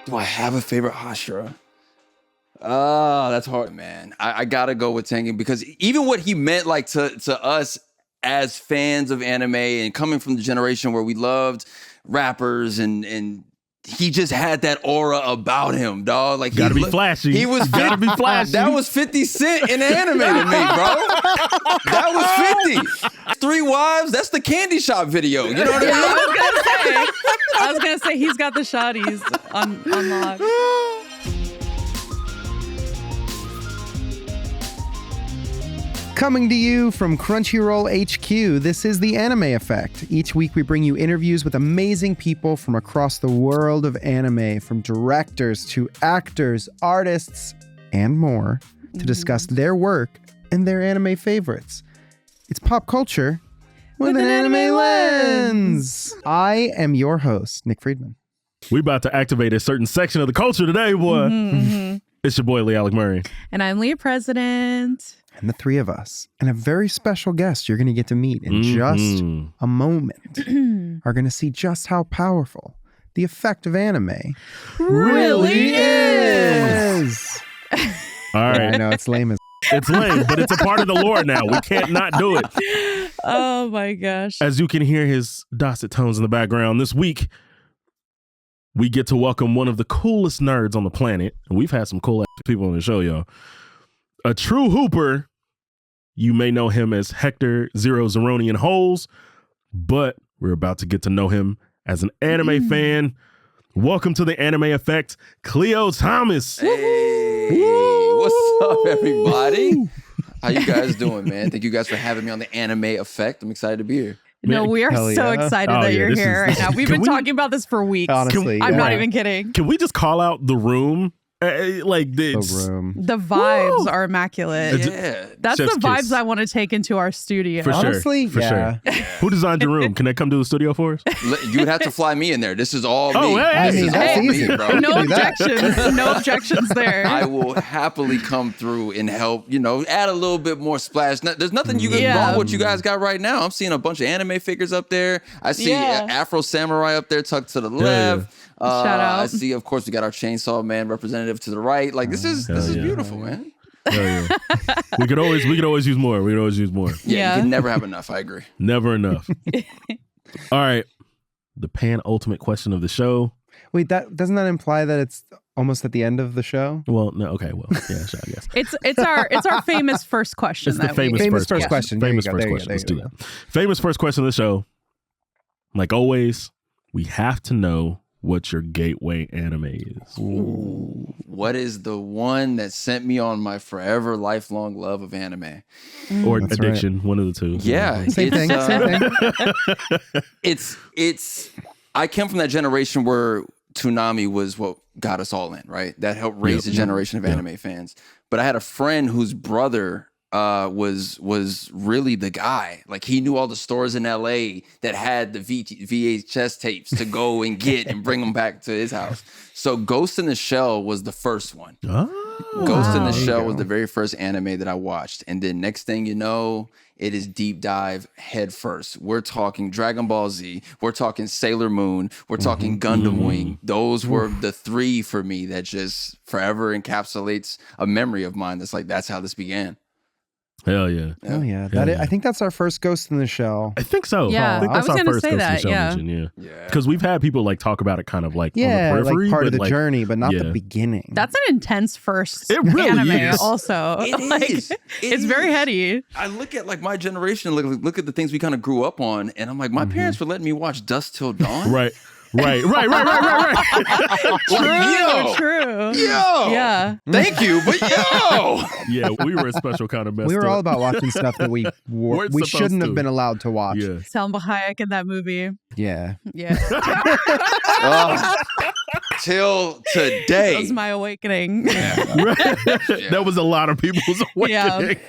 Do I have a favorite Hashira? That's hard, man. I gotta go with Tengen because even what he meant like to us as fans of anime and coming from the generation where we loved rappers and he just had that aura about him, dog. Like gotta be flashy. He was gotta be flashy. That was 50 Cent in anime to me, bro. That was 50. 3 Wives. That's the Candy Shop video. You know what I mean? I was gonna say he's got the shotties on lock. Coming to you from Crunchyroll HQ, this is The Anime Effect. Each week we bring you interviews with amazing people from across the world of anime, from directors to actors, artists, and more, to discuss their work and their anime favorites. It's pop culture with an anime lens. I am your host, Nick Friedman. We about to activate a certain section of the culture today, boy. It's your boy, LeAlec Murray. And I'm Leah President. And the three of us, and a very special guest you're going to get to meet in just a moment, are going to see just how powerful the effect of anime really is. All right. Yeah, I know, it's lame as It's lame, but it's a part of the lore now. We can't not do it. Oh my gosh. As you can hear his dulcet tones in the background, this week, we get to welcome one of the coolest nerds on the planet. And we've had some cool ass people on the show, y'all. A true hooper. You may know him as Hector Zero Zeronian Holes, but we're about to get to know him as an anime fan. Welcome to the Anime Effect, Khleo Thomas. Hey, what's up, everybody? How you guys doing, man? Thank you guys for having me on the Anime Effect. I'm excited to be here. No, we are so excited that you're here right now. We've been talking about this for weeks. Honestly, I'm not even kidding. Can we just call out the room? Like the room. The vibes are immaculate. Yeah. That's Chef's the vibes kiss. I want to take into our studio. For Honestly, sure. yeah. Who designed your room? Can they come to the studio for us? You would have to fly me in there. This is all me. Oh, hey, I This mean, is that's all easy. me, bro. No do that. objections. No objections there. I will happily come through and help, add a little bit more splash. There's nothing wrong with what you guys got right now. I'm seeing a bunch of anime figures up there. I see Afro Samurai up there tucked to the left. Shout out. I see, of course, we got our Chainsaw Man representative to the right. Like, this is beautiful, man. Hell yeah. We could always use more. We could always use more. Yeah, you can never have enough. I agree. Never enough. All right. The ultimate question of the show. Wait, doesn't that imply that it's almost at the end of the show? Well, no. Okay. Well, yeah, I guess. It's our famous first question. It's the famous first question. Famous first question. Let's do that. Famous first question of the show. Like always, we have to know what your gateway anime is. Ooh. What is the one that sent me on my forever lifelong love of anime? Or That's addiction, right. one of the two. Yeah. Same thing. It's I came from that generation where Toonami was what got us all in, right? That helped raise a generation of anime fans. But I had a friend whose brother was really the guy. Like, he knew all the stores in LA that had the VHS tapes to go and get and bring them back to his house. So Ghost in the Shell was the first one. Ghost in the Shell was the very first anime that I watched. And then next thing you know, it is deep dive head first. We're talking Dragon Ball Z. We're talking Sailor Moon. We're talking Gundam Wing. Those were the three for me that just forever encapsulates a memory of mine. That's how this began. Hell yeah. Oh yeah. Hell yeah. I think that's our first Ghost in the Shell. I think so. Yeah, I think that's I was our gonna first say Ghost in the that, Shell yeah. mention, yeah. Because we've had people like talk about it kind of like on the Yeah, periphery, like part of but, the like, journey, but not the yeah. beginning. That's an intense first It really anime is. also. It is. It's very heady. I look at like my generation, look at the things we kind of grew up on, and I'm like, my parents were letting me watch Dusk Till Dawn. Right. Right. True. Yo, Yeah. thank you, but yo, Yeah, we were a special kind of messed we were all up. about watching stuff that we Weren't we supposed shouldn't to. have been allowed to watch. Yeah. Salma Hayek in that movie. Yeah. Yeah. till today. That was my awakening. That was a lot of people's awakening.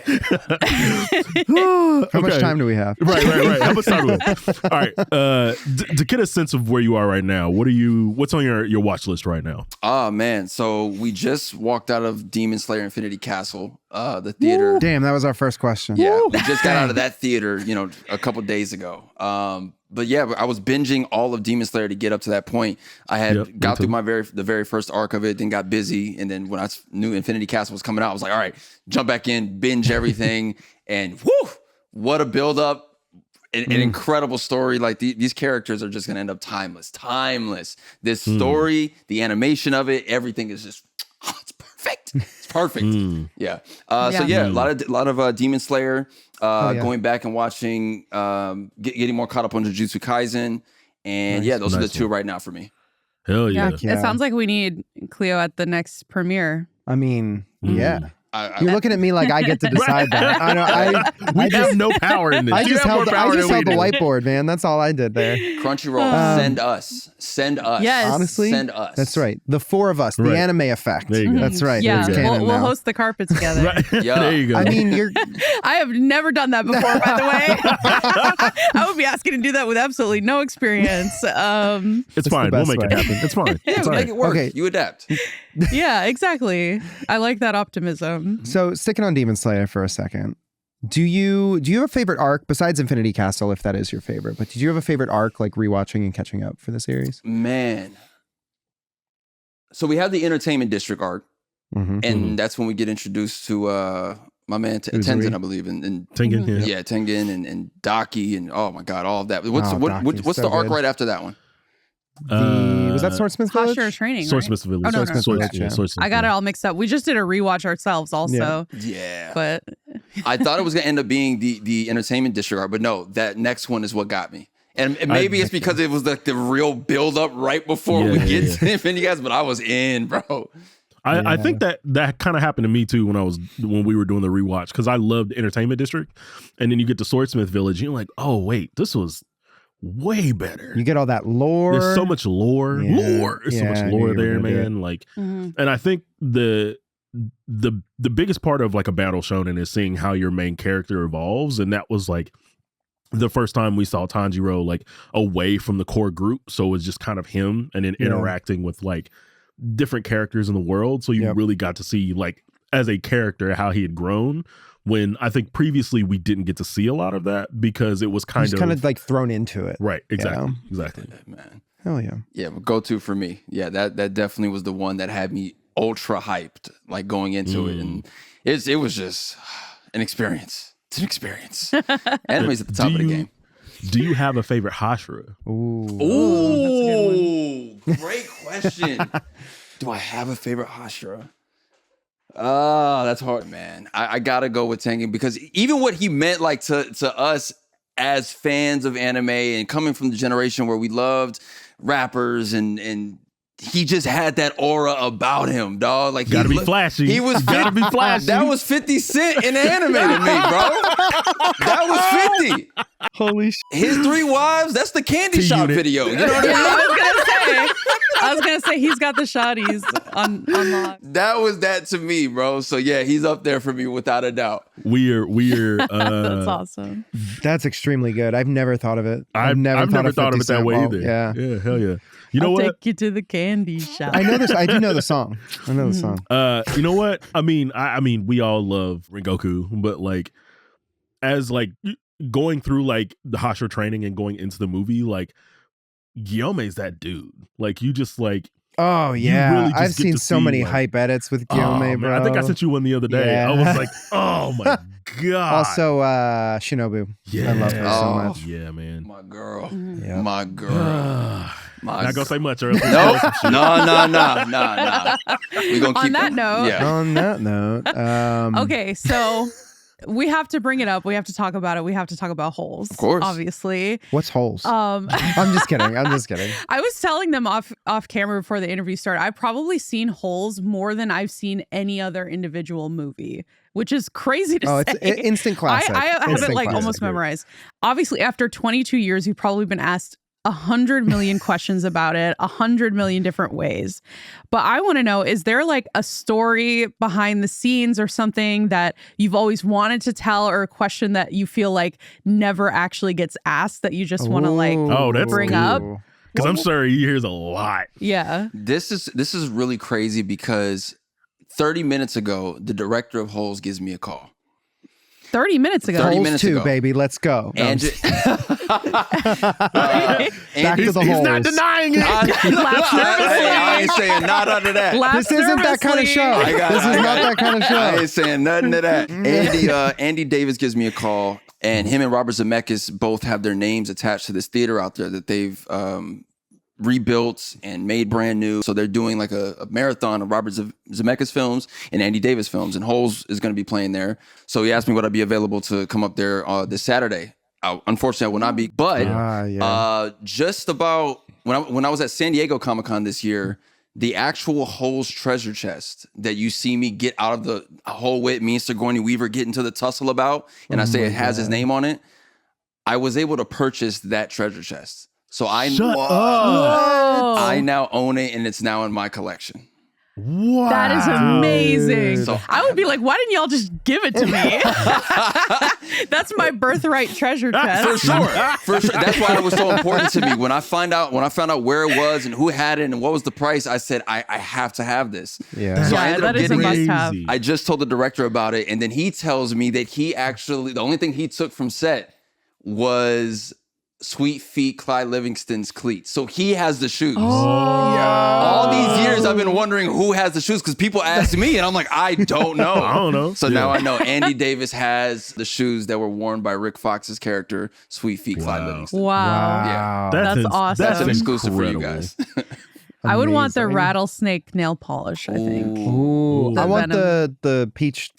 How much time do we have? Right. How much time do we have? All right. To get a sense of where you are right now, what's on your watch list right now? Oh man, so we just walked out of Demon Slayer Infinity Castle, the theater. Damn, that was our first question. Yeah, we just got out of that theater, a couple days ago. yeah, I was binging all of Demon Slayer to get up to that point. I had got through the very first arc of it, then got busy, and then when I knew Infinity Castle was coming out, I was like, all right, jump back in, binge everything, and whoo, what a build up. An incredible story. Like these characters are just going to end up timeless. This story, the animation of it, everything is just, it's perfect. It's perfect. Yeah. So yeah, a lot of Demon Slayer, going back and watching, getting more caught up on Jujutsu Kaisen. And those are the two right now for me. Hell yeah. It sounds like we need Khleo at the next premiere. I mean, yeah. You're looking at me like I get to decide that. I know. We have no power in this. I just held the whiteboard, man. That's all I did there. Crunchyroll, send us. Yes. Honestly, send us. That's right. The four of us, the anime effect. There you go. That's right. Yeah, we'll host the carpet together. Yeah. There you go. I mean, I have never done that before, by the way. I would be asking to do that with absolutely no experience. It's fine. We'll make it happen. It's fine. Yeah, make it work. Okay. You adapt. Yeah, exactly. I like that optimism. So sticking on Demon Slayer for a second, do you have a favorite arc besides Infinity Castle, if that is your favorite? But did you have a favorite arc, like rewatching and catching up for the series? Man. So we have the Entertainment District arc, and that's when we get introduced to my man Tengen, I believe, and Tengen, Tengen and Daki, and oh my god, all of that. What's Daki's the arc right after that one? Was that Swordsmith Village? Hashira Training, Swordsmith Village. Oh, no. Swordsmith. I got it all mixed up. We just did a rewatch ourselves also. Yeah. But I thought it was going to end up being the Entertainment District arc, but no, that next one is what got me. And maybe it's because it was like the real build up right before we get to Infinity Guys, but I was in, bro. I think that kind of happened to me too when we were doing the rewatch, because I loved Entertainment District, and then you get to Swordsmith Village, and you're like, oh wait, this was way better. You get all that lore. There's so much lore. There's so much lore there, man. Like, and I think the biggest part of like a battle shonen is seeing how your main character evolves, and that was like the first time we saw Tanjiro like away from the core group, so it was just kind of him and then interacting with like different characters in the world, so you really got to see like as a character how he had grown, when I think previously we didn't get to see a lot of that because it was kind of like thrown into it. Right. Exactly. Exactly. Man. Hell yeah. Yeah, but go-to for me. Yeah, that definitely was the one that had me ultra hyped, like going into it. And it was just an experience. It's an experience. Anime's at the top of the game. Do you have a favorite Hashira? Ooh, great question. Do I have a favorite Hashira? That's hard, man. I gotta go with Tengen, because even what he meant like to us as fans of anime and coming from the generation where we loved rappers and he just had that aura about him, dog. Like, gotta be flashy. He was gotta be flashy. That was 50 Cent in anime to me, bro. That was 50. Holy shit. His 3 wives, that's the Candy Shop video. You know what I mean? I was gonna say he's got the shotties on lock. That was that to me, bro. So yeah, he's up there for me without a doubt. We're That's awesome. That's extremely good. I've never thought of it. I've never thought of it that way either. Yeah. Yeah, hell yeah. You know what? Take you to the candy shop. I know this. I do know the song. I know the song. You know what? I mean, we all love Rengoku, but like, as like going through like the Hashira training and going into the movie, like Guillaume's that dude. Like, you just like. Oh yeah, really just I've seen so many hype edits with Guillaume, bro. I think I sent you one the other day. Yeah. I was like, oh my god. Also, Shinobu. Yeah, I love her so much. Yeah, man. My girl. Yeah. My girl. Not gonna say much earlier. Nope. No. We gonna keep On that note. Yeah. On that note, Okay, so we have to bring it up. We have to talk about it. We have to talk about holes. Of course. Obviously. What's holes? I'm just kidding. I was telling them off camera before the interview started, I've probably seen holes more than I've seen any other individual movie, which is crazy to say. It's instant classic. I have Instant it like classic. almost memorized. Obviously, after 22 years, you've probably been asked 100 million questions about it, 100 million different ways. But I want to know, is there like a story behind the scenes or something that you've always wanted to tell, or a question that you feel like never actually gets asked that you just want to like bring up? Because I'm sure he hears a lot. Yeah. This is really crazy, because 30 minutes ago, the director of Holes gives me a call. 30 minutes ago. 30 Holes minutes 2, ago. baby. Let's go. No, I'm And just- Back Back to the He's not holes. denying it. I ain't saying not under that. Laughed This isn't that kind of nervously. show. This is not that kind of I show. ain't saying nothing to that. Andy Davis gives me a call, and him and Robert Zemeckis both have their names attached to this theater out there that they've rebuilt and made brand new. So they're doing like a marathon of Robert Zemeckis films and Andy Davis films, and Holes is going to be playing there. So he asked me would I be available to come up there this Saturday. Unfortunately, I will not be. But just about when I was at San Diego Comic-Con this year, the actual Holes treasure chest that you see me get out of the hole with me and Sigourney Weaver get into the tussle about, and I say it has his name on it, I was able to purchase that treasure chest. So I now own it, and it's now in my collection. Wow. That is amazing. So- I would be like, why didn't y'all just give it to me? That's my birthright treasure chest. For sure. That's why it was so important to me. When I found out where it was and who had it and what was the price, I said I have to have this. Yeah. So I Yeah, ended up that is a getting it. must-have. Crazy. I just told the director about it, and then he tells me that the only thing he took from set was Sweet Feet Clyde Livingston's cleats. So he has the shoes. All these years I've been wondering who has the shoes because people ask me and I'm like, I don't know. I don't know. So now I know Andy Davis has the shoes that were worn by Rick Fox's character, Sweet Feet Clyde Livingston. Wow. Yeah. That's awesome. That's an exclusive for you incredible. guys. I would want the Amazing. rattlesnake nail polish, I think. Ooh, The I want venom. the peach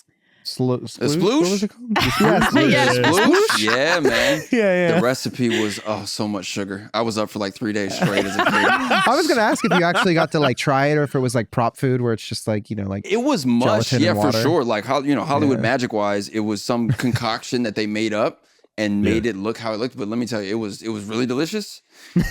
sploosh. What sploosh? was it called? Yeah, sploosh. Yeah. Sploosh? Yeah, man. Yeah. The recipe was so much sugar. I was up for like 3 days straight as a kid. I was gonna ask if you actually got to like try it or if it was like prop food where it's just like like It was mush, Gelatin yeah, and for water. sure. Like Hollywood Magic wise, it was some concoction that they made up and made it look how it looked. But let me tell you, it was really delicious.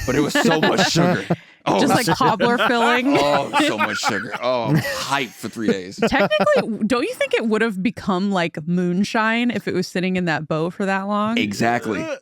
But it was so much sugar. Oh, Just like cobbler filling. oh, so much sugar. Oh, I'm hyped for 3 days. Technically, don't you think it would have become like moonshine if it was sitting in that bow for that long? Exactly. It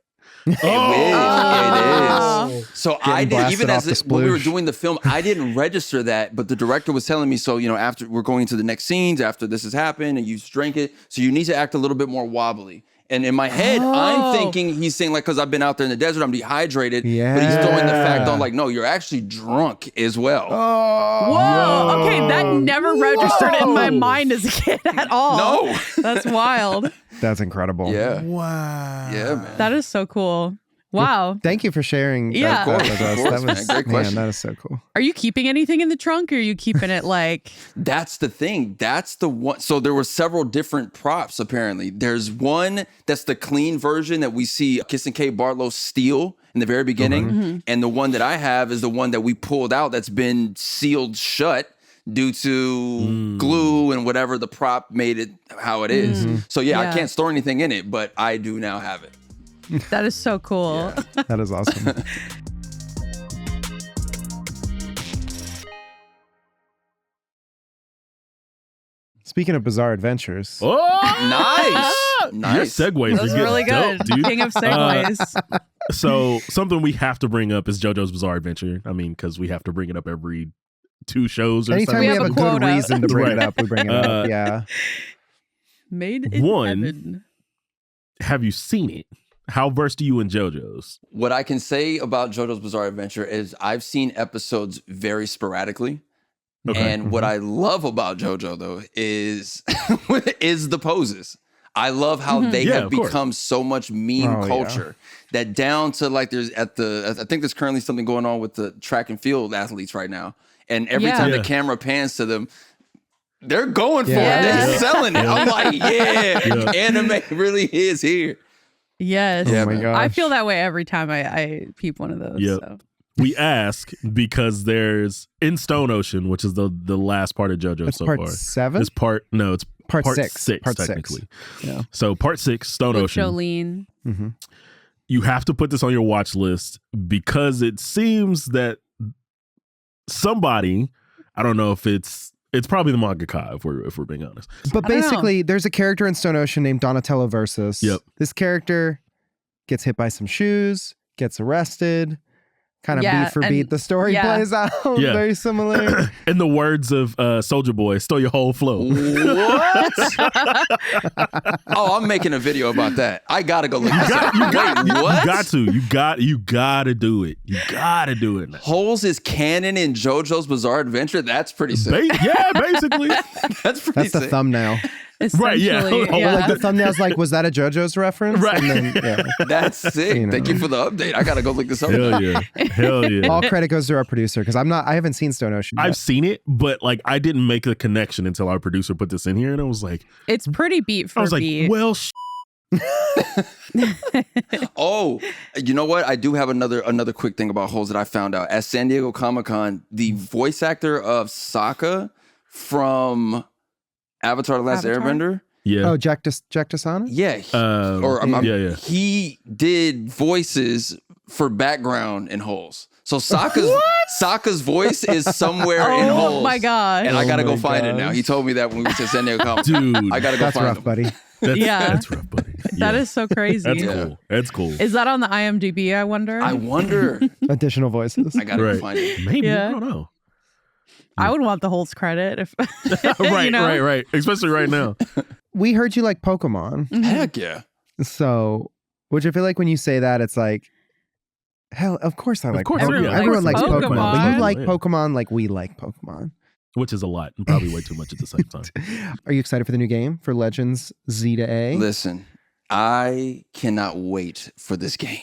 Oh. is. So Getting I did, blasted even off as the when we were sploosh. doing the film, I didn't register that, but the director was telling me, so, after we're going into the next scenes, after this has happened and you drink it, so you need to act a little bit more wobbly. And in my head, I'm thinking he's saying like, because I've been out there in the desert, I'm dehydrated. But he's throwing the fact on like, no, you're actually drunk as well. Whoa. Okay, that never registered in my mind as a kid at all. No. That's wild. That's incredible. Yeah. Wow. Yeah, man. That is so cool. Wow. Thank you for sharing Yeah. that Of with course, us. of course, That man. was Great question. that is so cool. Are you keeping anything in the trunk or are you keeping it like That's the thing. That's the one. So there were several different props, apparently. There's one that's the clean version that we see Kissing Kate Barlow steal in the very beginning. And the one that I have is the one that we pulled out that's been sealed shut due to glue and whatever the prop made it how it is. So yeah, I Yeah. can't store anything in it, but I do now have it. that is so cool. That is awesome. Speaking of bizarre adventures, Oh, Nice. Your segues That was are getting really good. dope, dude. King of segues. So something we have to bring up is JoJo's Bizarre Adventure. I mean, because we have to bring it up every 2 shows or anytime something. we have have a a good quota. reason to bring it Right. up, we bring it up. Yeah. Made in One. heaven. Have you seen it? How versed are you in JoJo's? What I can say about JoJo's Bizarre Adventure is I've seen episodes very sporadically. Okay. And what I love about JoJo though is is the poses. I love how they Yeah, have of course. become so much meme Oh, yeah. culture that down to like I think there's currently something going on with the track and field athletes right now. And every Yeah. time Yeah. the camera pans to them, they're going for Yeah. it. They're Yeah. selling it. I'm like, yeah, Yeah. anime really is here. Yes. Yeah, Oh my man. gosh. I feel that way every time I peep one of those. Yep. So. We ask because there's in Stone Ocean, which is the last part of JoJo That's so part far. 7? It's it's Part part six. 6 Part 6. technically. Yeah. So part 6, Stone With Ocean. Jolene. Mm-hmm. You have to put this on your watch list because it seems that somebody, I don't know if it's probably the mangaka if we're being honest. But I don't know. basically, there's a character in Stone Ocean named Donatello Versus. Yep. This character gets hit by some shoes, gets arrested, kind of Yeah, beat for and- beat. The story yeah. plays out Yeah. very similar. In the words of Soldier Boy, stole your whole flow. What? Oh, I'm making a video about that. I gotta go look this up. Wait, what? You got to do it. You got to do it. Holes is canon in JoJo's Bizarre Adventure. That's pretty sick. Basically. That's pretty That's the sick. thumbnail. Right, yeah. Essentially, Oh, yeah. Like the thumbnail's like, was that a JoJo's reference? Right. And then, yeah. That's sick. You know. Thank you for the update. I gotta go look this up. Hell yeah. Hell yeah. All credit goes to our producer because I haven't seen Stone Ocean yet. I've seen it, but like I didn't make the connection until our producer put this in here, and I was like, It's pretty beat for I was like, beat. well, Oh, you know what? I do have another quick thing about Holes that I found out. At San Diego Comic-Con, the voice actor of Sokka from Avatar: The Last Avatar? Airbender. yeah. Oh, Jack Desana? Yeah. Yeah. He did voices for background in Holes. So Sokka's voice is somewhere in Oh Holes. my gosh. And I gotta Oh go my find it now. gosh. He told me that when we went to San Diego Comic-Con. Dude, I gotta go That's find rough, him. buddy. that's rough, buddy. That Yeah. is so crazy. That's Yeah. cool. That's cool. Is that on the IMDb, I wonder? I wonder. Additional voices. I gotta go Right. find it. Maybe. Yeah. I don't know. I would want the Holtz credit if Right, you know? right. Especially right now. We heard you like Pokemon. Mhm. Heck yeah. So, which I feel like when you say that, it's like, hell, of course I like course, Pokemon. yeah. Everyone likes Pokemon. Pokemon. But you like Yeah. Pokemon like we like Pokemon. Which is a lot and probably way too much at the same time. Are you excited for the new game for Legends Z to A? Listen, I cannot wait for this game.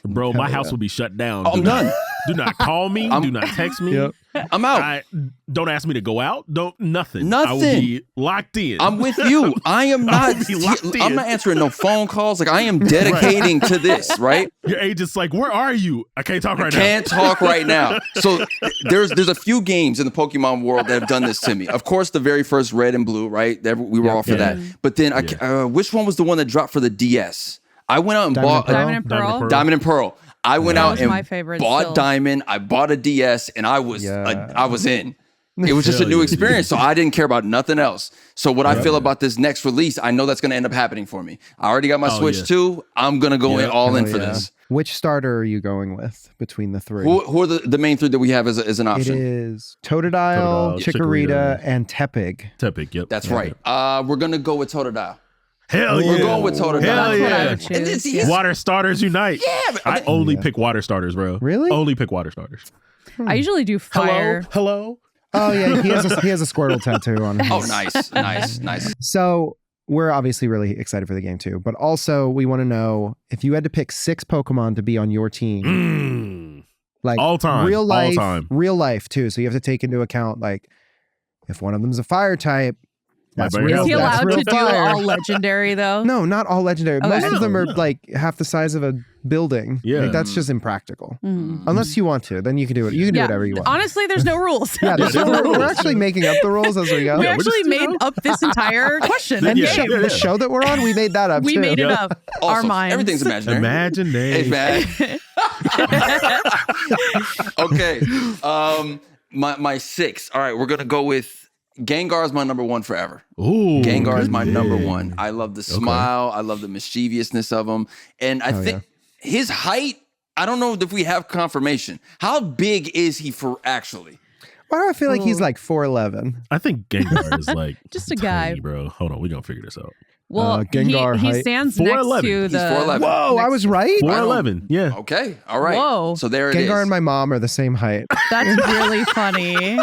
Bro, my Hell house yeah. will be shut down. Oh, I'm done. Do not call me. I'm- Do not text me. Yep. I'm out. Don't ask me to go out. Nothing. Nothing. I will be locked in. I'm with you. I am not. be locked in. I'm not answering no phone calls. Like I am dedicating to this. Right. Your agent's like, where are you? I can't talk right Can't talk right now. So there's a few games in the Pokemon world that have done this to me. Of course, the very first Red and Blue. Right. We were all for Yeah. that. But then, which one was the one that dropped for the DS? I went out and bought Diamond and Pearl. Diamond and Pearl. I went That out was and my favorite bought still. Diamond. I bought a DS, and I was in. It was just a Hell new yeah. experience, so I didn't care about nothing else. So what I feel about this next release, I know that's going to end up happening for me. I already got my Switch yeah. 2. I'm going to go in all in Hell for yeah. this. Which starter are you going with between the three? Who are the main three that we have as an It option? is Totodile, Totodile, Chikorita, Chikorita. and Tepig. Tepic, yep. That's right. We're going to go with Totodile. Hell yeah. We're going with Totodile. Hell That's what I yeah. would choose. And it's- Yeah. Water starters unite. Yeah, but I only pick water starters, bro. Really? Only pick water starters. I usually do fire. Hello. Oh yeah, he has a Squirtle tattoo on him. Oh, nice. So we're obviously really excited for the game too, but also we want to know if you had to pick 6 Pokemon to be on your team, like All time. real life, All time. real life too. So you have to take into account like if one of them's a fire type, that's better real. Is he That's allowed real to do fire. all legendary though? No, not all legendary. Okay. Most of them are No. like half the size of a building. Yeah. Like, that's just impractical. Mm. Unless you want to, then you can do it. You can do whatever you want. Honestly, there's no rules. Yeah, there's no we're rules. actually making up the rules as we go. We Yeah, we're actually just, made up this entire question and Yeah, game. yeah, The show that we're on, we made that up We too. made it Yep. up. Also, Our minds. everything's imaginary. Imagination. Okay. My 6. All right, we're gonna go with Gengar is my number 1 forever. Ooh. Gengar is my good number pick. 1. I love the smile. I love the mischievousness of him. And I think his height, I don't know if we have confirmation. How big is he for actually? Why do I feel like he's like 4'11"? I think Gengar is like Just a guy. tiny, bro. Hold on, we're gonna figure this out. Well, Gengar he height. stands next 4'11". to He's the. 4'11". Whoa, I was right. 4'11". Yeah. Okay. All right. Whoa. So there it is. Gengar and my mom are the same height. That's really funny.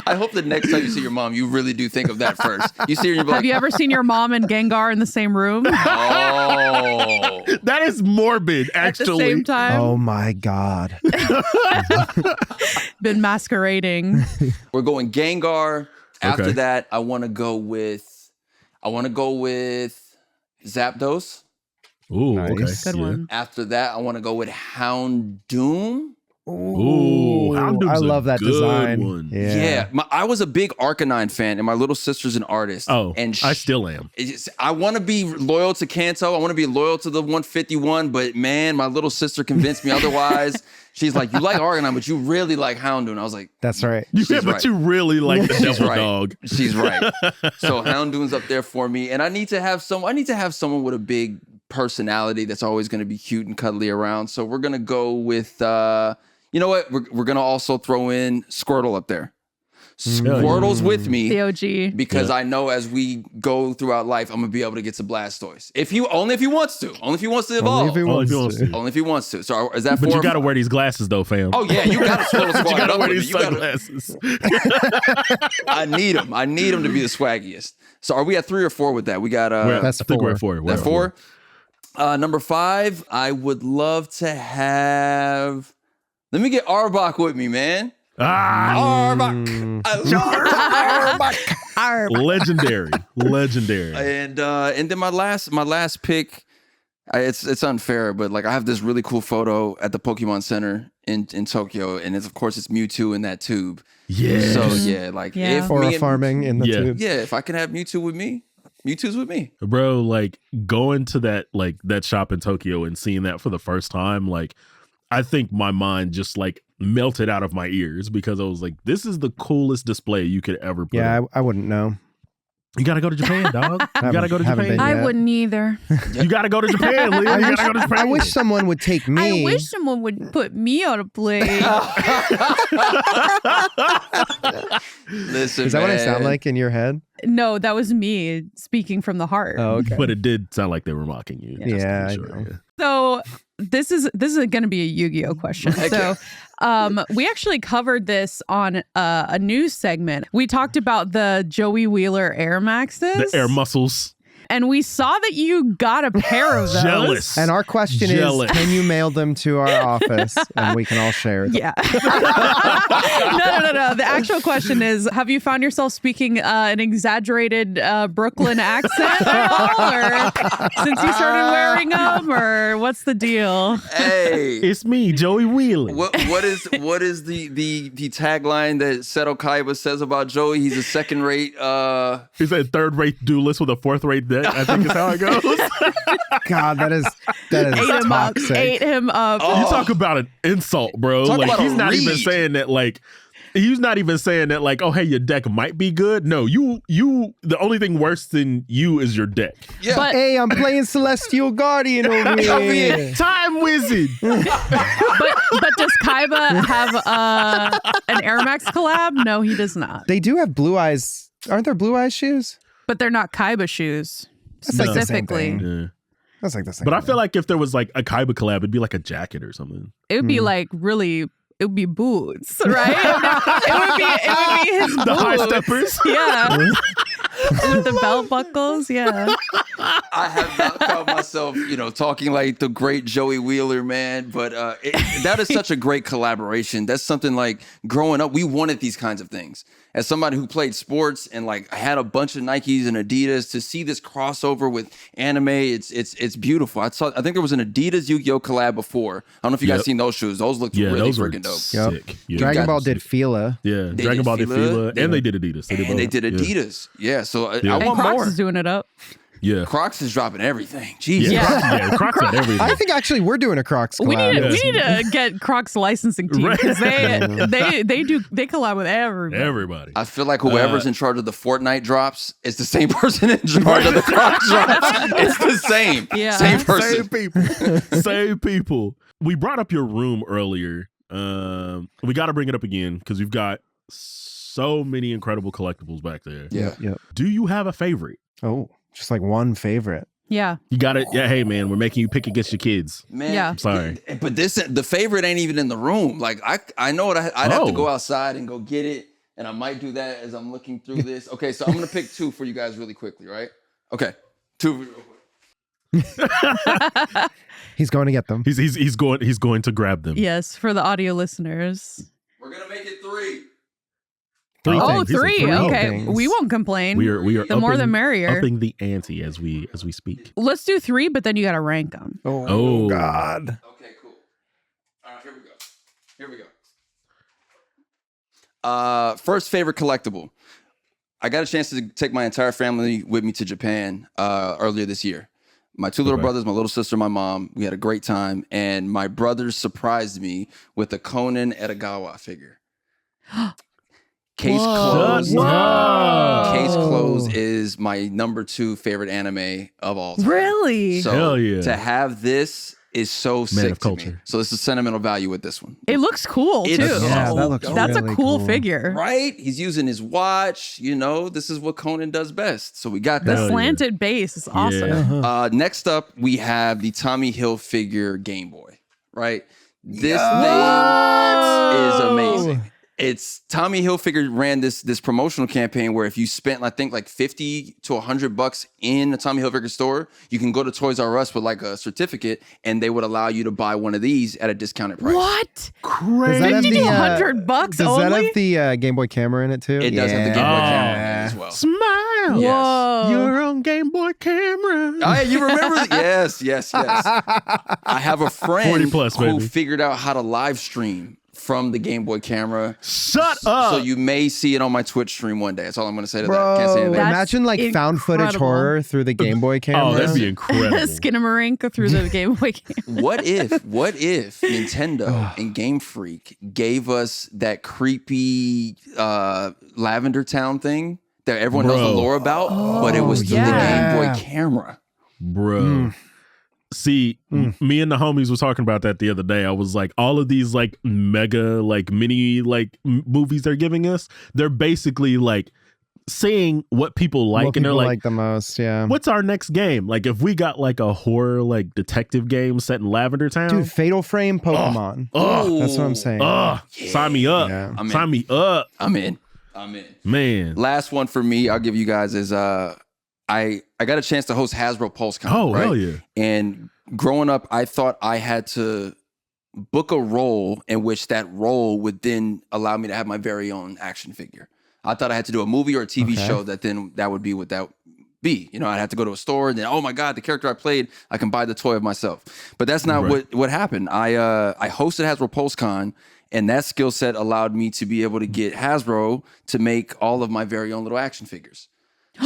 I hope the next time you see your mom, you really do think of that first. You see her and you're Have like, you ever seen your mom and Gengar in the same room oh. That is morbid, at actually. the same time? Oh my God. Been masquerading. We're going Gengar. After Okay. that, I want to go with Zapdos. Ooh, Nice. okay. Good yeah. one. After that, I want to go with Houndoom. Ooh, Houndoom's I love a that good design. one. Yeah, I was a big Arcanine fan, and my little sister's an artist. Oh, and I still am. I want to be loyal to Kanto. I want to be loyal to the 151, but man, my little sister convinced me otherwise. She's like, "You like Arcanine, but you really like Houndoom." And I was like, That's right. She's Yeah, but right. you really like the She's devil right. dog. She's right. So Houndoom's up there for me, and I need to have someone with a big personality that's always going to be cute and cuddly around. So we're going to go with, you know what? We're going to also throw in Squirtle up there. Squirtle's with me. The OG. Because I know as we go throughout life, I'm going to be able to get some Blastoise. Only if he wants to. Only if he wants to evolve. Only if he wants to. So is that But four? you got to wear these glasses though, fam. Oh, yeah. You got to Squirtle squad. You got to up wear with these me. sunglasses. I need him. I need him to be the swaggiest. So are we at 3 or 4 with that? We got That's I think we're four. at 4. that 4. Number 5, I would love to have. Let me get Arbok with me, man. Arbok. I love Arbok. Legendary. And then my last pick. It's unfair, but like I have this really cool photo at the Pokemon Center in Tokyo, and it's Mewtwo in that tube. Yeah. So if Or me a and- farming in the tube. Yeah, if I can have Mewtwo with me, Mewtwo's with me. Bro, like going to that shop in Tokyo and seeing that for the first time, like I think my mind just like melted out of my ears because I was like, this is the coolest display you could ever put. Yeah, up. I wouldn't know. You gotta go to Japan, dog. You gotta go to Haven't Japan. been I yet. wouldn't either. You gotta go to Japan, Leah. You gotta go to Japan. I wish someone would take me. I wish someone would put me on a plate. Listen, Is that what I sound man. like in your head? No, that was me speaking from the heart. Oh, okay. But it did sound like they were mocking you. just to be Yeah, I sure, know. yeah. So this is going to be a Yu-Gi-Oh question. So we actually covered this on a news segment. We talked about the Joey Wheeler Air Maxes. The air muscles. And we saw that you got a pair of those. Jealous. And our question Jealous. is, can you mail them to our office and we can all share them? Yeah. No. The actual question is, have you found yourself speaking an exaggerated Brooklyn accent at all? Or since you started wearing them? Or what's the deal? Hey, It's me, Joey Wheeler. what is the tagline that Seto Kaiba says about Joey? He's a second-rate. He's a third-rate duelist with a fourth-rate deck. I think is how it goes. God, that is toxic. Ate him up. You talk about an insult, bro. Talk Like about a he's not even read. saying that. Like he's not even saying that. Like, oh, hey, your deck might be good. No, you. The only thing worse than you is your deck. Yeah. But Hey, I'm playing Celestial Guardian over here. Time Wizard. but does Kaiba have an Air Max collab? No, he does not. They do have blue eyes. Aren't there blue eyes shoes? But they're not Kaiba shoes That's like the same specifically. thing. Yeah. That's like the same. But I thing. feel like if there was like a Kaiba collab, it'd be like a jacket or something. It would be like really. It would be boots, right? it would be his boots. The high steppers. Yeah. With the belt buckles, yeah. I have not found myself, talking like the great Joey Wheeler, man. But that is such a great collaboration. That's something like growing up, we wanted these kinds of things. As somebody who played sports and like I had a bunch of Nikes and Adidas, to see this crossover with anime, it's beautiful. I think there was an Adidas Yu-Gi-Oh collab before. I don't know if you guys seen those shoes. Those looked Yeah, really those were freaking dope. sick. Yeah. Dragon Ball did Fila. Yeah, They Dragon did Ball did Fila. Fila, and they did Adidas. And they did both. Adidas. Yeah, so I And want Crocs more. is doing it up. Yeah. Crocs is dropping everything. Jesus. Yeah. Crocs had everything. I think actually we're doing a Crocs collab. We need Yes. to get Crocs licensing team Right. because they collab with everybody. Everybody. I feel like whoever's in charge of the Fortnite drops is the same person in charge of the Crocs drops. It's the same. Yeah. Same person. Same people. Same people. We brought up your room earlier. We got to bring it up again because we've got so many incredible collectibles back there. Yeah. Yep. Do you have a favorite? Oh, just like one favorite. Yeah. You got it. Yeah. Hey, man, we're making you pick against your kids. Man, Yeah. I'm sorry. But the favorite ain't even in the room. Like I know it. I'd have to go outside and go get it, and I might do that as I'm looking through this. Okay, so I'm gonna pick 2 for you guys really quickly, right? Okay, 2 real quick. He's going to get them. He's going to grab them. Yes, for the audio listeners. We're gonna make it 3. Three Oh, things. He said 3. Okay. things. We won't complain. We are The more the merrier. Upping the ante as we speak. Let's do 3, but then you got to rank them. Oh. God. Okay, cool. All right, here we go. First favorite collectible. I got a chance to take my entire family with me to Japan earlier this year. My 2 little brothers, my little sister, my mom. We had a great time, and my brothers surprised me with a Conan Edogawa figure. Case Whoa. Closed. Whoa. Case Closed is my number 2 favorite anime of all time. Really? So Hell yeah. to have this is so sick of to me. culture. So this is sentimental value with this one. It looks cool too. It's Yeah, so that looks dope. That's really a cool cool. figure. Right? He's using his watch. You know, this is what Conan does best. So we got The that. Hell yeah. slanted base is awesome. Yeah. Next up, we have the Tommy Hilfiger Game Boy. Right? This thing is amazing. It's Tommy Hilfiger ran this promotional campaign where if you spent, I think, like $50 to $100 in a Tommy Hilfiger store, you can go to Toys R Us with like a certificate, and they would allow you to buy one of these at a discounted price. What? Crazy. Does that have 50 to the, $100 Does only? that have the Game Boy camera in it too? It does have the Game Boy camera in it as well. Smile. Yes. Whoa. You're on Game Boy camera. Oh, yeah, you remember? Yes. I have a friend 40 plus, who baby. figured out how to live stream from the Game Boy camera. Shut up. So you may see it on my Twitch stream one day. That's all I'm going to say to Bro, that. Can't say anything. That's imagine like found footage incredible. horror through the Game Boy camera. Oh, that'd be incredible. Skinamarink through the Game Boy camera. What if Nintendo and Game Freak gave us that creepy Lavender Town thing that everyone knows the Bro. lore about, but it was through yeah. the Game Boy camera? Bro. See, me and the homies was talking about that the other day. I was like, all of these like mega like mini like movies they're giving us, they're basically like saying what people like, What and they're people like, the most, yeah. what's our next game? Like if we got like a horror like detective game set in Lavender Town, Dude, Fatal Frame Pokemon. That's what I'm saying. sign me up. Yeah. I'm in. Sign me up, I'm in. man. Last one for me, I'll give you guys is I got a chance to host Hasbro PulseCon. Oh, right? hell yeah. And growing up, I thought I had to book a role in which that role would then allow me to have my very own action figure. I thought I had to do a movie or a TV show that would be what that would be. You know, I'd have to go to a store and then, oh my God, the character I played, I can buy the toy of myself. But that's not what happened. I hosted Hasbro PulseCon, and that skill set allowed me to be able to get Hasbro to make all of my very own little action figures.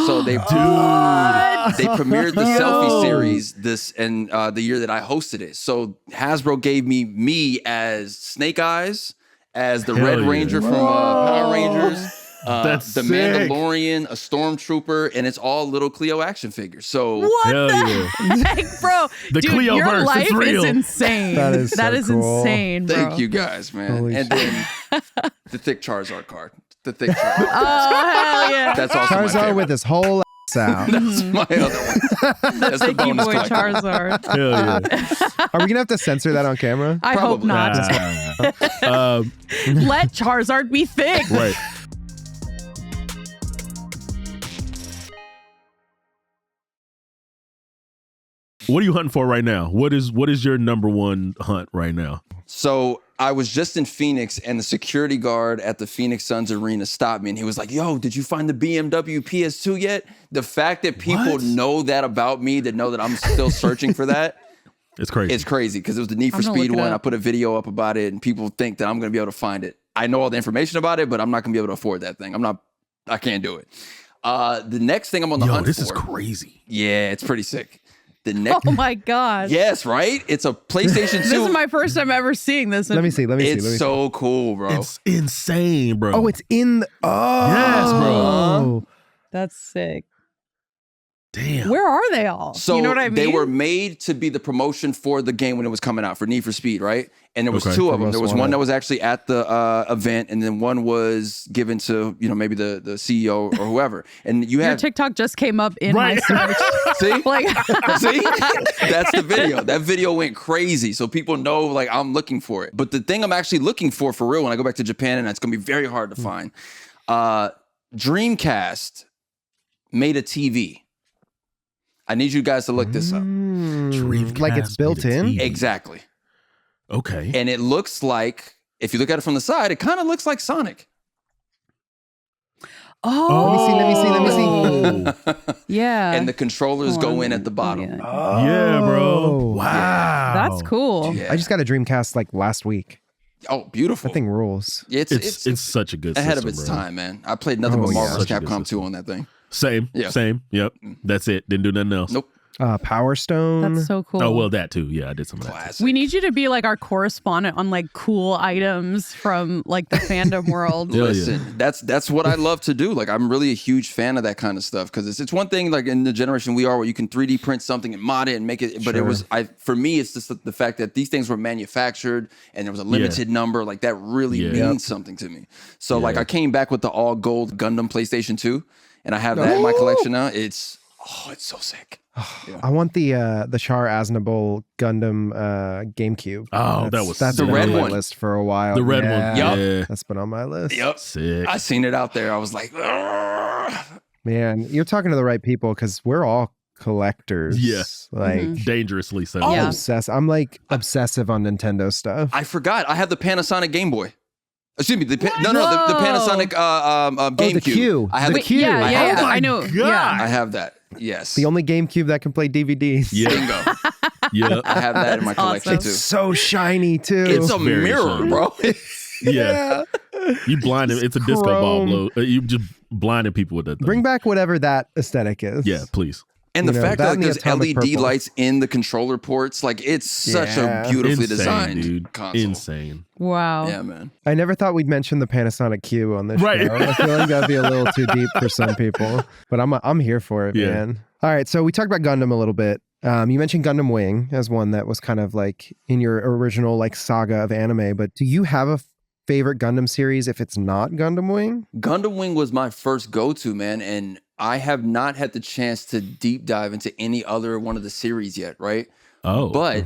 So they premiered the selfie series the year that I hosted it. So Hasbro gave me as Snake Eyes, as the Red Ranger from Power Rangers, That's the sick. Mandalorian, a Stormtrooper, and it's all little Khleo action figures. So What Hell the heck, bro? The Dude, Khleo your verse, life it's real. is insane. That is so cool. insane, bro. thank you guys, man. Holy and then the thick Charizard card. The thick Charizard. Oh, hell yeah. That's also my Charizard favorite. with his whole ass out. That's my other one. That's the Thicky bonus boy collectible. Charizard. Hell yeah. Are we gonna have to censor that on camera? I hope Probably. not. Let Charizard be thick. Right. What are you hunting for right now? What is your number one hunt right now? So I was just in Phoenix, and the security guard at the Phoenix Suns arena stopped me, and he was like, "Yo, did you find the BMW PS2 yet?" The fact that people What? know that about me, that know that I'm still searching for that, It's crazy. it's crazy because it was the Need for I'm gonna Speed look it one. up. I put a video up about it, and people think that I'm going to be able to find it. I know all the information about it, but I'm not going to be able to afford that thing. I can't do it. The next thing I'm on the Yo, hunt this for. is crazy. Yeah, it's pretty sick. The next, Oh my God. yes, right? It's a PlayStation 2. This is my first time ever seeing this. Let me see. It's so cool, bro. It's insane, bro. Oh, it's in the. Oh. Yes, bro. That's sick. Damn. Where are they all? So you know what I mean? they were made to be the promotion for the game when it was coming out for Need for Speed, right? And there was Okay. two of them. Most There was wanted. one that was actually at the event, and then one was given to maybe the CEO or whoever. And you Your had TikTok just came up in Right. my search. see, Like, see, that's the video. That video went crazy, so people know like I'm looking for it. But the thing I'm actually looking for real when I go back to Japan, and it's gonna be very hard to find. Dreamcast made a TV. I need you guys to look this up. Like it's built in? Exactly. Okay. And it looks like, if you look at it from the side, it kind of looks like Sonic. oh, Let me see. yeah. And the controllers Hold go on. in at the bottom. Yeah. Yeah, bro. Wow. That's cool. Yeah. I just got a Dreamcast like last week. Oh, beautiful. That thing rules. It's such a good ahead system, of its bro. time, man. I played nothing Oh, but yeah. Marvel's Such a good Capcom system. 2 on that thing. Same. Yeah. Same. Yep. That's it. Didn't do nothing else. Nope. Power Stone. That's so cool. Oh, well, that too. Yeah, I did some of that. Classic. We need you to be like our correspondent on like cool items from like the fandom world. Hell yeah. Listen, that's what I love to do. Like, I'm really a huge fan of that kind of stuff because it's one thing like in the generation we are where you can 3D print something and mod it and make it. But it was for me, it's just the fact that these things were manufactured and there was a limited number. Like that really means something to me. So like I came back with the all gold Gundam PlayStation 2, and I have that in my collection now. It's so sick. I want the Char Aznavour Gundam GameCube. Oh, that's the been red on my one. list for a while. The red one. Yup. Yeah. That's been on my list. Yep. Sick. I seen it out there. I was like, "Ugh." Man, you're talking to the right people because we're all collectors. Yeah. Like Dangerously so. Yeah. I'm like obsessive on Nintendo stuff. I forgot. I have the Panasonic Game Boy. Excuse me. The Panasonic GameCube. the Q. I have The the Q. I have yeah. that. I know. God. Yeah. I have that. Yes. The only GameCube that can play DVDs. Yeah. Bingo. Yeah. I have that in my That's collection awesome. too. So shiny too. It's a very mirror, shiny. bro. Yeah. You blinded. It's a disco ball chrome. blow. You just blinded people with that thing. Bring back whatever that aesthetic is. Yeah, please. And the You know, fact that that and the there's atomic LED purple. lights in the controller ports, like it's such Yeah. a beautifully Insane, designed dude. console. Insane. Wow. Yeah, man. I never thought we'd mention the Panasonic Q on this Right. show. I feel like that'd be a little too deep for some people, but I'm here for it, Yeah. man. All right, so we talked about Gundam a little bit. You mentioned Gundam Wing as one that was kind of like in your original like saga of anime, but do you have a favorite Gundam series if it's not Gundam Wing? Gundam Wing was my first go-to, man, and I have not had the chance to deep dive into any other one of the series yet, right? Oh. But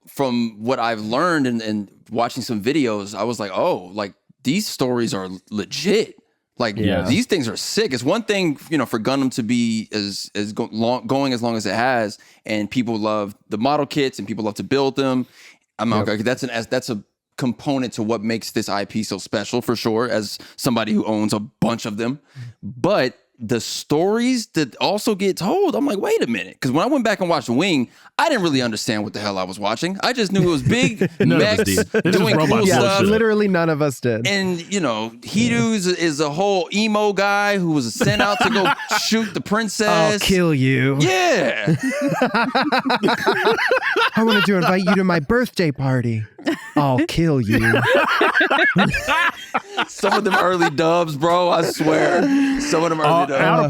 from what I've learned and watching some videos, I was like, oh, like these stories are legit. Like Yeah. these things are sick. It's one thing, for Gundam to be going as long as it has, and people love the model kits and people love to build them. I'm like, okay, that's a component to what makes this IP so special for sure, as somebody who owns a bunch of them. But the stories that also get told, I'm like, wait a minute. Because when I went back and watched Wing, I didn't really understand what the hell I was watching. I just knew it was big None of us mechs did. It's just doing cool robots Yeah, stuff. bullshit. literally none of us did. And, Hiru is a whole emo guy who was sent out to go shoot the princess. I'll kill you. Yeah. I wanted to invite you to my birthday party. I'll kill you. Some of them early dubs, bro. I swear. Some of them early dubs. Out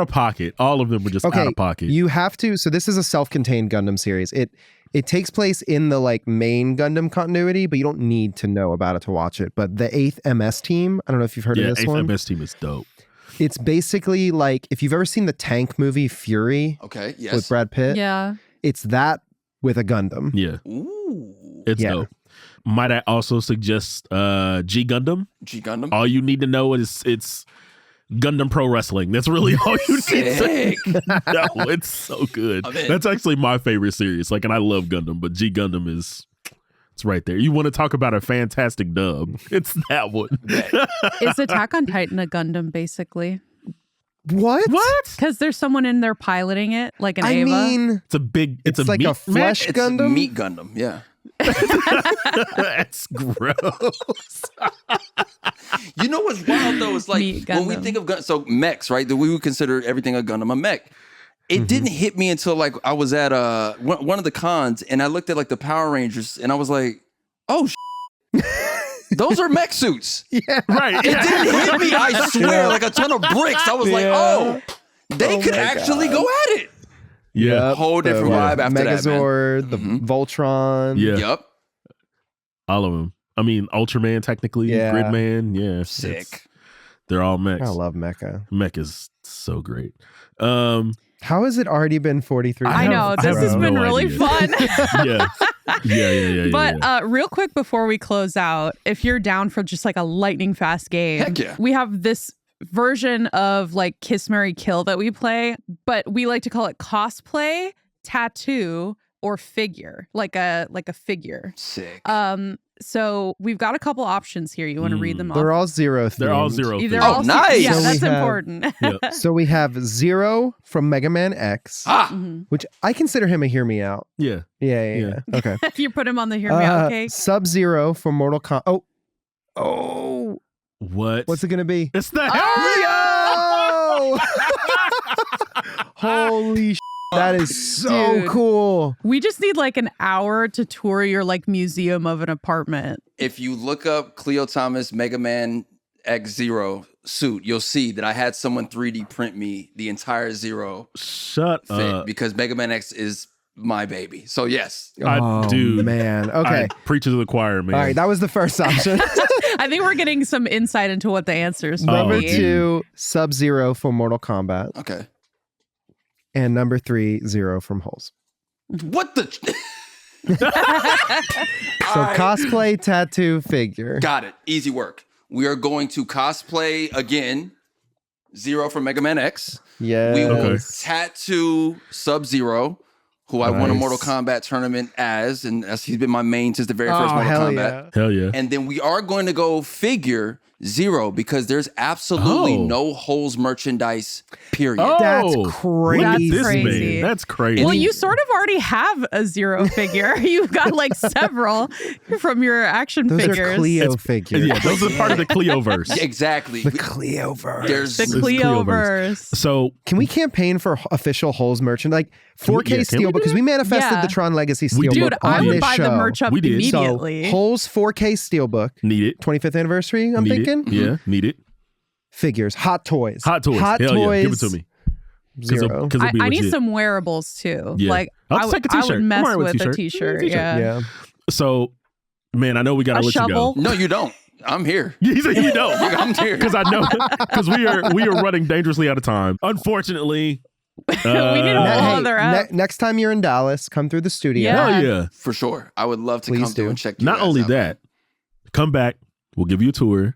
of pocket. All of them were just Okay, out of pocket. you have to. So this is a self-contained Gundam series. It takes place in the like main Gundam continuity, but you don't need to know about it to watch it. But the 8th MS team, I don't know if you've heard yeah, of this 8th one. MS team is dope. It's basically like if you've ever seen the tank movie Fury Okay, yes. with Brad Pitt. Yeah. It's that with a Gundam. Yeah, Ooh. it's Yeah. dope. Might I also suggest G Gundam? G Gundam. All you need to know is it's Gundam Pro Wrestling. That's really all you need to Sick. No, it's so good. I'm in. That's actually my favorite series. Like, and I love Gundam, but G Gundam it's right there. You want to talk about a fantastic dub? It's that one. Is Attack on Titan a Gundam, basically? What? Because there's someone in there piloting it, like an I Ava. mean, It's a big. It's, it's a like meat a flesh It's Gundam. Meat Gundam, yeah. That's gross. You know what's wild though? It's like Meat when we Gundam. think of so mechs, right? That we would consider everything a Gundam a mech. It didn't hit me until like I was at one of the cons and I looked at like the Power Rangers and I was like, oh, those are mech suits. Yeah. Right. It didn't hit me. I swear, like a ton of bricks. I was like, oh, they could my actually go at it. Yeah. Whole different The vibe after that, man. Megazord, the Mhm. Voltron. Yeah. Yep. All of them. I mean, Ultraman technically, Yeah. Gridman, yeah. Sick. They're all mechs. I love Mecha. Mech is so great. How has it already been 43 I know. I This have has been no really idea. fun. Yeah. But real quick before we close out, if you're down for just like a lightning fast game, Heck yeah. we have this version of like Kiss, Marry, Kill that we play, but we like to call it cosplay, tattoo, or figure, like a figure. Sick. So we've got a couple options here. You want to read them They're off? all zero. They're all themed. zero. They're themed. Oh, all nice. Yeah, So that's we have- important. Yep. So we have Zero from Mega Man X, Mhm. which I consider him a hear me out. Yeah. Yeah. Okay. You put him on the hear me out cake. Sub-Zero from Mortal Kombat. Oh, What? what's it gonna be? It's the Oh, Yo! Holy That is so Dude. cool. We just need like an hour to tour your like museum of an apartment. If you look up Khleo Thomas Mega Man X0 suit, you'll see that I had someone 3D print me the entire Zero Shut fit up. because Mega Man X is my baby. So yes. Dude. Man. Okay. I preach to the choir, man. All right. That was the first option. I think we're getting some insight into what the answers Oh, will Number be. dude. 2, Sub-Zero for Mortal Kombat. Okay. And number 3, Zero from Holes. What the? So cosplay, tattoo, figure. Got it. Easy work. We are going to cosplay again Zero from Mega Man X. Yeah. We will Okay. tattoo Sub-Zero, who I won a Nice. Mortal Kombat tournament as, and he's been my main since the very first Oh, Mortal hell Kombat. yeah. Hell yeah. And then we are going to go figure Zero because there's absolutely Oh. no Holes merchandise, period. Oh, That's look at crazy. this Crazy. man. That's crazy. Well, you sort of already have a Zero figure. You've got like several from your action Those figures. are Khleo figures. yeah, those are part of the Cleoverse. Yeah, exactly. The Khleo-verse. There's The It's Cleoverse. So Can we campaign for official Holes merchant? Like 4K can we steelbook? do Because we manifested Yeah. the Tron Legacy We steelbook did. Dude, on I would this buy show. the merch up We did. immediately. So Holes 4K steelbook, need it. 25th anniversary, I'm Need thinking. it. Yeah, need it. Figures, Hot Toys. Hot toys. Hot Hell Toys. yeah. Give it to me. Zero. Because it'll be I need legit. some wearables too. Yeah. Like I'll take a I t-shirt. would I'm mess all right with with a a t-shirt. t-shirt. Yeah. Yeah. So, man, I know we got to A let shovel. you go. no, you don't. I'm here. He said you don't. I'm here. Because I know, because we are running dangerously out of time. Unfortunately, We need a Ne- whole hey, other app. next time you're in Dallas, come through the studio. Yeah. hell yeah. For sure. I would love to Please come through do. and check you Not guys only out. that, come back. We'll give you a tour.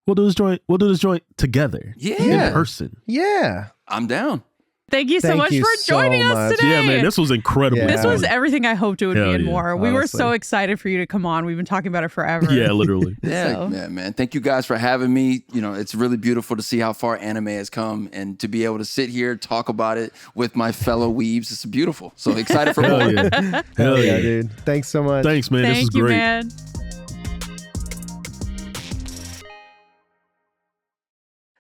We'll do this joint together Yeah. in person. Yeah. I'm down. Thank you so Thank much you for joining so us much. today. Yeah, man, this was incredible. Yeah. This was everything I hoped it would Hell be and yeah, more. We were honestly. so excited for you to come on. We've been talking about it forever. Yeah, literally. Yeah, So- yeah, man. Thank you guys for having me. You know, it's really beautiful to see how far anime has come and to be able to sit here, talk about it with my fellow weebs. It's beautiful. So excited for Hell more. yeah. Hell yeah, dude. Thanks so much. Thanks, man. This is Thank you, great. man.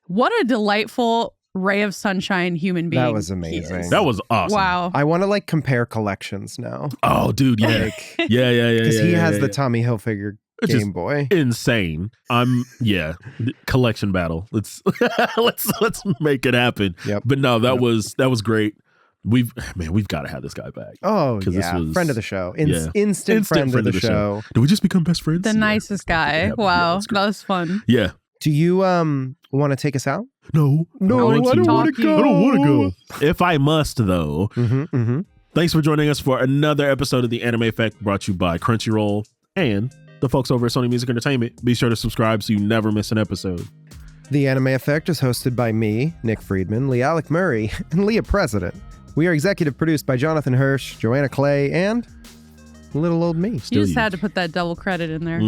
What a delightful ray of sunshine human being. That was he amazing. is. That was awesome. Wow. I want to like compare collections now. Oh, dude, yeah. Like, Yeah. because he has the yeah. Tommy Hilfiger It's just Game Boy. insane. Collection battle. Let's make it happen. Yep. But no, that was great. We've got to have this guy back. Oh, 'Cause this yeah. was- Friend of the show. yeah. Instant friend of the show. Did we just become best friends? The Yeah. nicest guy. Yeah, Wow. that's great. That was fun. Yeah. Do you want to take us out? No. No, I want don't to. wanna I don't want to go. If I must, though. Mm-hmm. Thanks for joining us for another episode of The Anime Effect, brought to you by Crunchyroll and the folks over at Sony Music Entertainment. Be sure to subscribe so you never miss an episode. The Anime Effect is hosted by me, Nick Friedman, LeAlec Murray, and Leah President. We are executive produced by Jonathan Hirsch, Joanna Clay, and little old me. You Still just you. had to put that double credit in there.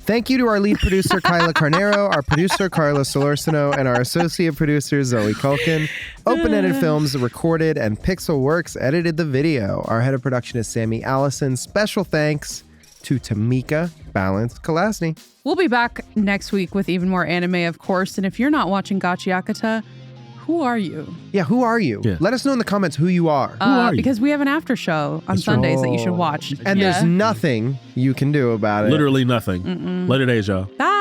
Thank you to our lead producer, Kyla Carnero, our producer, Carla Solorzano, and our associate producer, Zoe Culkin. Open-Ended Films recorded and Pixel Works edited the video. Our head of production is Sammy Allison. Special thanks to Tamika Balance Kalasny. We'll be back next week with even more anime, of course. And if you're not watching Gachiakata, who are you? Yeah, who are you? Yeah. Let us know in the comments who you are. are you? Because we have an after show on Sundays that you should watch. And Yeah. there's nothing you can do about it. Literally nothing. Later days, y'all. Bye.